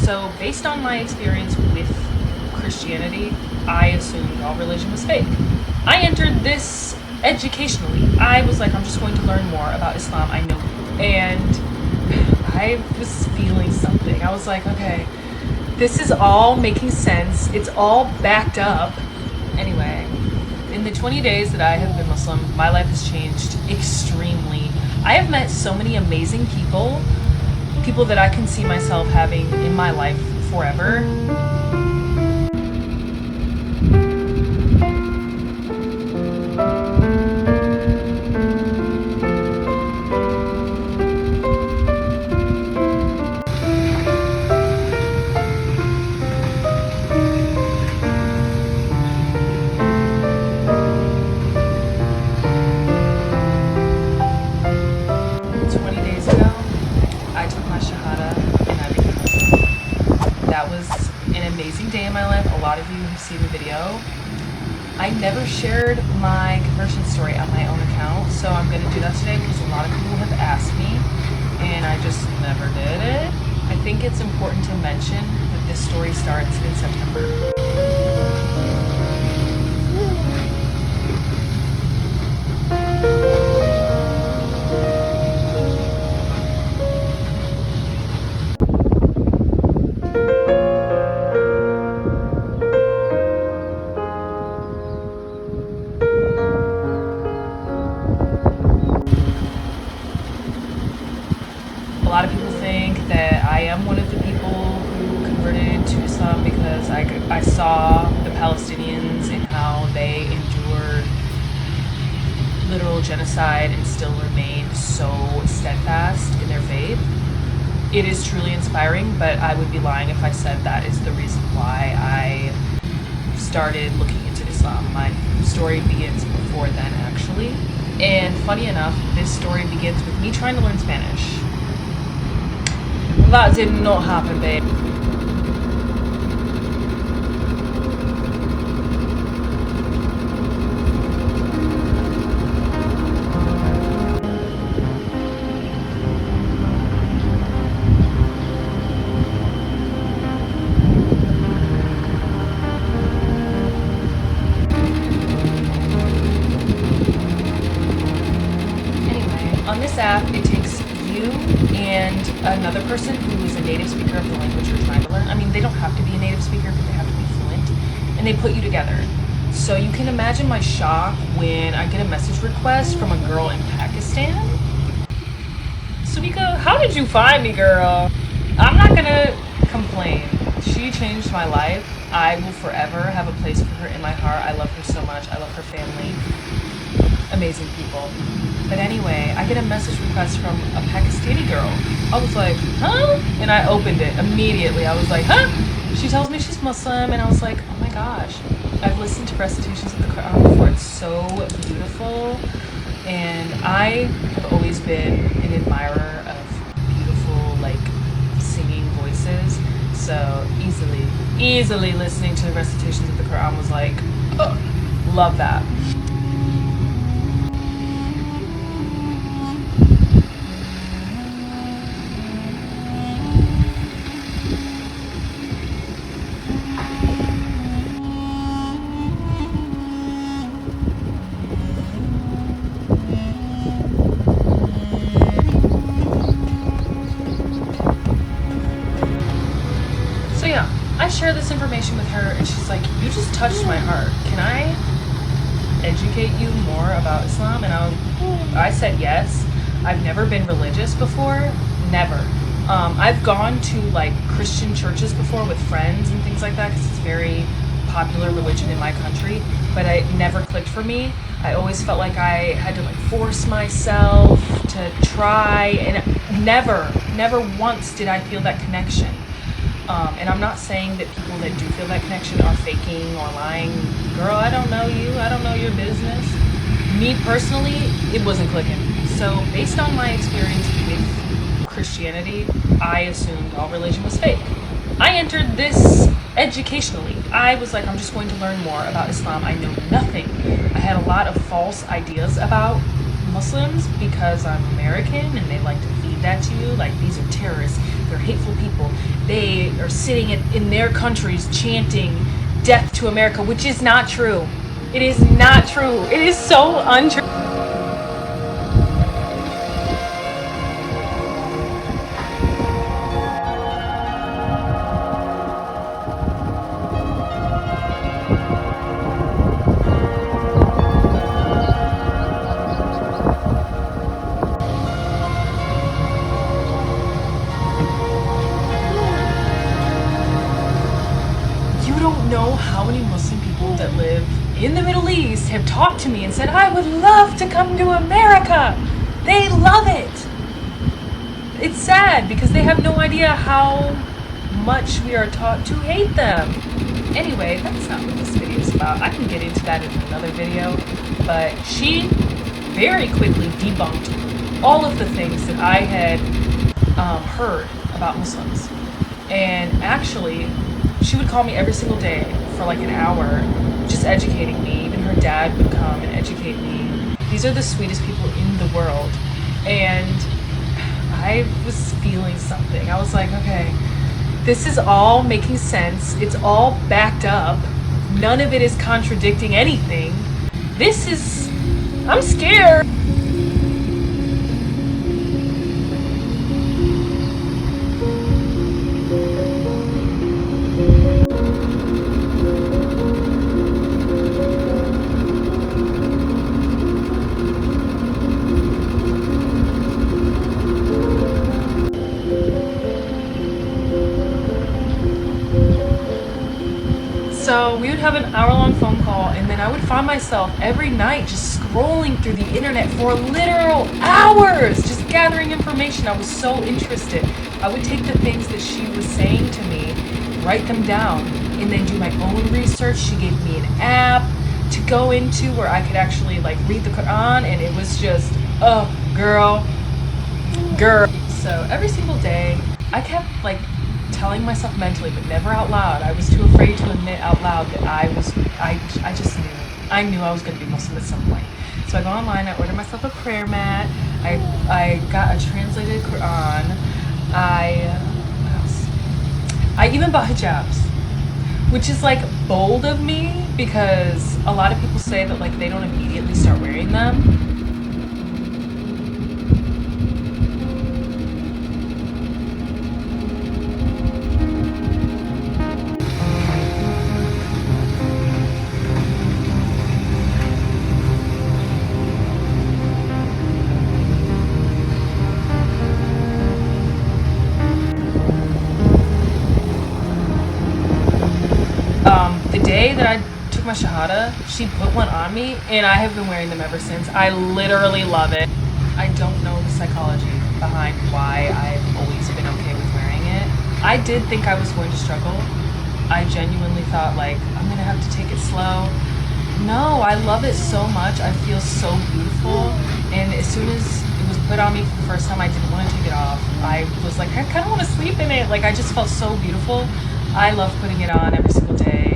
So based on my experience with Christianity, I assumed all religion was fake. I entered this educationally. I was like, I'm just going to learn more about Islam. I know. And I was feeling something. I was like, okay, this is all making sense. It's all backed up. Anyway, in the 20 days that I have been Muslim, my life has changed extremely. I have met so many amazing people that I can see myself having in my life forever. Syahadat and I became Muslim. That was an amazing day in my life. A lot of you have seen the video. I never shared my conversion story on my own account, so I'm going to do that today because a lot of people have asked me and I just never did it. I think it's important to mention that this story starts in September. A lot of people think that I am one of the people who converted to Islam because I saw the Palestinians and how they endured literal genocide and still remained so steadfast in their faith. It is truly inspiring, but I would be lying if I said that is the reason why I started looking into Islam. My story begins before then, actually. And funny enough, this story begins with me trying to learn Spanish. That did not happen, babe. Anyway, on this app, it takes you and another person who is a native speaker of the language you're trying to learn. I mean, they don't have to be a native speaker, but they have to be fluent. And they put you together. So you can imagine my shock when I get a message request from a girl in Pakistan. Sunika, how did you find me, girl? I'm not gonna complain. She changed my life. I will forever have a place for her in my heart. I love her so much. I love her family. Amazing people. But anyway, I get a message request from a Pakistani girl. I was like, huh? And I opened it immediately. I was like, huh? She tells me she's Muslim, and I was like, oh my gosh. I've listened to recitations of the Quran before. It's so beautiful. And I have always been an admirer of beautiful, like, singing voices. So easily listening to the recitations of the Quran was like, oh, love that. So yeah, I share this information with her and she's like, you just touched my heart. Can I educate you more about Islam? And I said yes. I've never been religious before. Never. I've gone to like Christian churches before with friends and things like that because it's a very popular religion in my country, but it never clicked for me. I always felt like I had to like force myself to try, and never once did I feel that connection. And I'm not saying that people that do feel that connection are faking or lying. Girl, I don't know you. I don't know your business. Me personally, it wasn't clicking. So based on my experience with Christianity, I assumed all religion was fake. I entered this educationally. I was like, I'm just going to learn more about Islam. I know nothing. I had a lot of false ideas about Muslims because I'm American and they like to feed that to you. Like, these are terrorists. they're hateful people. They are sitting in their countries chanting death to America, which is not true. It is not true. It is so untrue. You don't know how many Muslim people that live in the Middle East have talked to me and said, I would love to come to America. They love it. It's sad because they have no idea how much we are taught to hate them. Anyway, that's not what this video is about. I can get into that in another video, but she very quickly debunked all of the things that I had heard about Muslims. And actually, she would call me every single day for like an hour, just educating me. Even her dad would come and educate me. These are the sweetest people in the world. And I was feeling something. I was like, okay, this is all making sense. It's all backed up. None of it is contradicting anything. I'm scared. So we would have an hour-long phone call, and then I would find myself every night just scrolling through the internet for literal hours, just gathering information. I was so interested. I would take the things that she was saying to me, write them down, and then do my own research. She gave me an app to go into where I could actually like read the Quran, and it was just, oh, girl. So every single day, I kept like telling myself mentally, but never out loud. I was too afraid to admit out loud that I just knew. I knew I was going to be Muslim at some point. So I go online, I ordered myself a prayer mat, I got a translated Quran, what else? I even bought hijabs, which is like bold of me because a lot of people say that like they don't immediately start wearing them. The day that I took my Syahadat, she put one on me, and I have been wearing them ever since. I literally love it. I don't know the psychology behind why I've always been okay with wearing it. I did think I was going to struggle. I genuinely thought, like, I'm gonna have to take it slow. No, I love it so much. I feel so beautiful. And as soon as it was put on me for the first time, I didn't want to take it off. I was like, I kind of want to sleep in it. Like, I just felt so beautiful. I love putting it on every single day.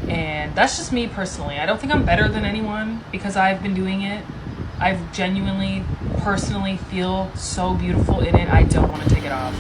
And that's just me personally. I don't think I'm better than anyone because I've been doing it. I genuinely, personally feel so beautiful in it. I don't want to take it off.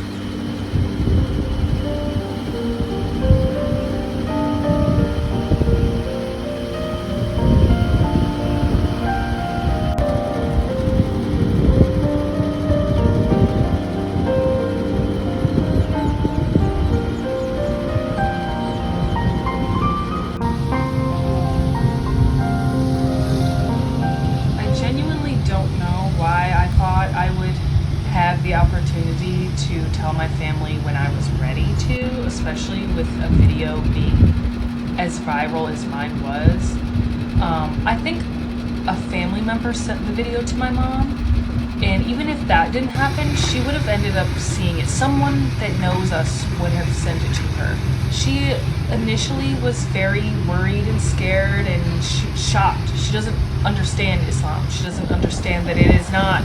The opportunity to tell my family when I was ready to, especially with a video being as viral as mine was. I think a family member sent the video to my mom, and even if that didn't happen, she would have ended up seeing it. Someone that knows us would have sent it to her. She initially was very worried and scared and shocked. She doesn't understand Islam. She doesn't understand that it is not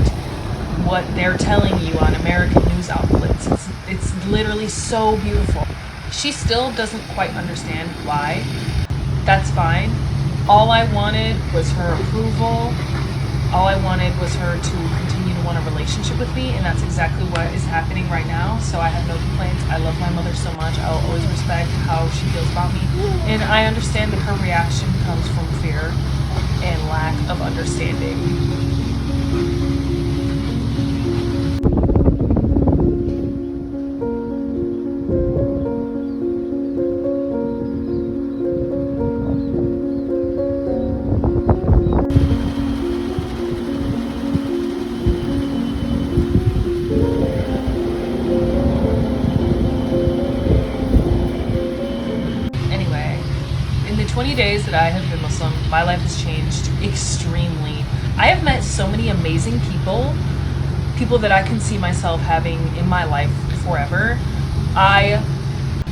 what they're telling you on American news outlets. It's literally so beautiful. She still doesn't quite understand why. That's fine. All I wanted was her approval. All I wanted was her to continue to want a relationship with me, and that's exactly what is happening right now. So I have no complaints. I love my mother so much. I'll always respect how she feels about me, and I understand that her reaction comes from fear and lack of understanding. Anyway, in the 20 days that I have been Muslim, my life has changed extremely. I have met so many amazing people that I can see myself having in my life forever. I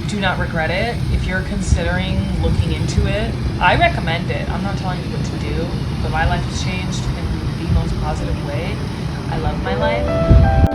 do not regret it. If you're considering looking into it, I recommend it. I'm not telling you what to do, but my life has changed in the most positive way. I love my life.